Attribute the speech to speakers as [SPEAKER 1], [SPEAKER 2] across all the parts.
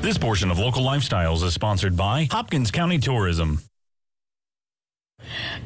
[SPEAKER 1] This portion of Local Lifestyles is sponsored by Hopkins County Tourism.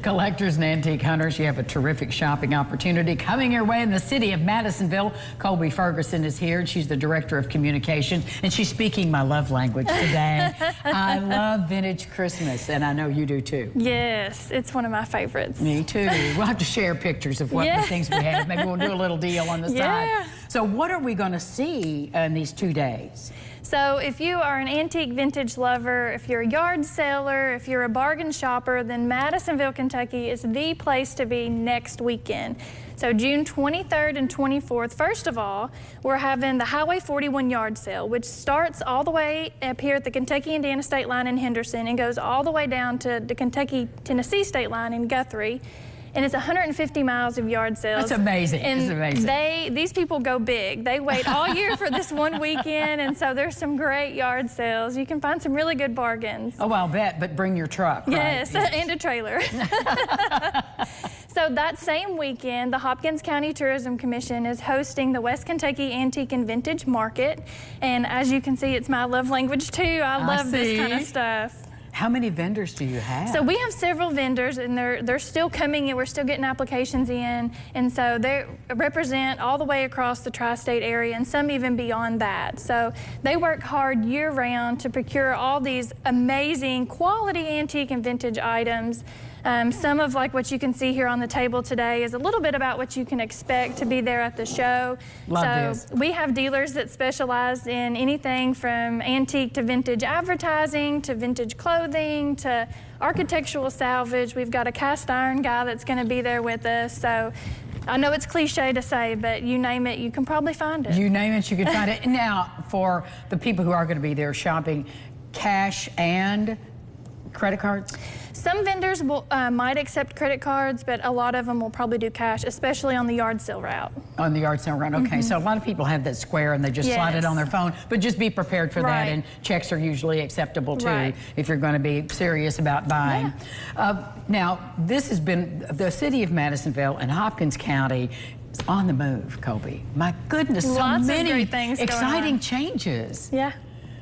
[SPEAKER 2] Collectors and antique hunters, you have a terrific shopping opportunity coming your way in the city of Madisonville. Colby Ferguson is here, and she's the Director of Communication, and she's speaking my love language today. I love vintage Christmas, and I know you do too.
[SPEAKER 3] Yes, it's one of my favorites.
[SPEAKER 2] Me too. We'll have to share pictures of what the things we have. Maybe we'll do a little deal on the side. So what are we going to see in these 2 days?
[SPEAKER 3] So if you are an antique vintage lover, if you're a yard seller, if you're a bargain shopper, then Madisonville, Kentucky is the place to be next weekend. So June 23rd and 24th, first of all, we're having the Highway 41 yard sale, which starts all the way up here at the Kentucky-Indiana state line in Henderson and goes all the way down to the Kentucky-Tennessee state line in Guthrie. And it's 150 miles of yard sales.
[SPEAKER 2] That's amazing.
[SPEAKER 3] And
[SPEAKER 2] it's amazing.
[SPEAKER 3] These people go big. They wait all year for this one weekend, and so there's some great yard sales. You can find some really good bargains.
[SPEAKER 2] Oh, I'll bet, but bring your truck, right?
[SPEAKER 3] Yes, and a trailer. So that same weekend, the Hopkins County Tourism Commission is hosting the West Kentucky Antique and Vintage Market. And as you can see, it's my love language too. I love this kind of stuff.
[SPEAKER 2] How many vendors do you have?
[SPEAKER 3] So we have several vendors, and they're still coming in. We're still getting applications in, and so they represent all the way across the tri-state area and some even beyond that. So they work hard year-round to procure all these amazing quality antique and vintage items. Some of like what you can see here on the table today is a little bit about what you can expect to be there at the show.
[SPEAKER 2] Love
[SPEAKER 3] so we have dealers that specialize in anything from antique to vintage advertising to vintage clothing to architectural salvage. We've got a cast iron guy that's going to be there with us. So I know it's cliche to say, but you name it, you can probably find it.
[SPEAKER 2] You name it, you can find it. Now, for the people who are going to be there shopping, cash and credit cards?
[SPEAKER 3] Some vendors will, might accept credit cards, but a lot of them will probably do cash, especially on the yard sale route.
[SPEAKER 2] On the yard sale route, okay. So a lot of people have that square and they just slide it on their phone, but just be prepared for that, and checks are usually acceptable too if you're going to be serious about buying. Now, this has been the city of Madisonville and Hopkins County is on the move, Colby. My goodness, so many exciting changes.
[SPEAKER 3] Yeah.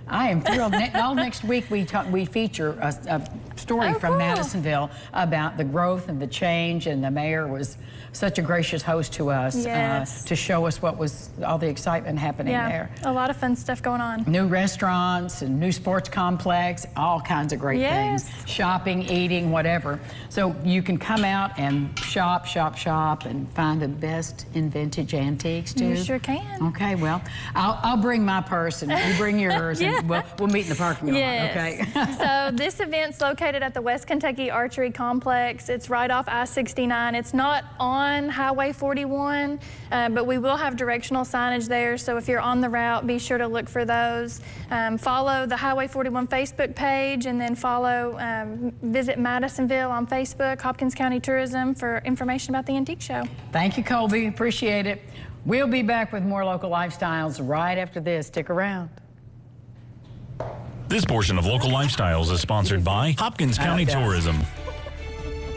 [SPEAKER 2] I am thrilled. All next week we feature a story from Madisonville about the growth and the change, and the mayor was such a gracious host to us to show us what was all the excitement happening there.
[SPEAKER 3] A lot of fun stuff going on.
[SPEAKER 2] New restaurants and new sports complex, all kinds of great things. Shopping, eating, whatever. So you can come out and shop, and find the best in vintage antiques too.
[SPEAKER 3] You sure can.
[SPEAKER 2] Okay, well, I'll bring my purse and you bring yours. And we'll meet in the parking lot, okay?
[SPEAKER 3] So this event's located at the West Kentucky Archery Complex. It's right off I-69. It's not on Highway 41, but we will have directional signage there. So if you're on the route, be sure to look for those. Follow the Highway 41 Facebook page, and then visit Madisonville on Facebook, Hopkins County Tourism, for information about the antique show.
[SPEAKER 2] Thank you, Colby. Appreciate it. We'll be back with more Local Lifestyles right after this. Stick around.
[SPEAKER 1] This portion of Local Lifestyles is sponsored by Hopkins County Tourism.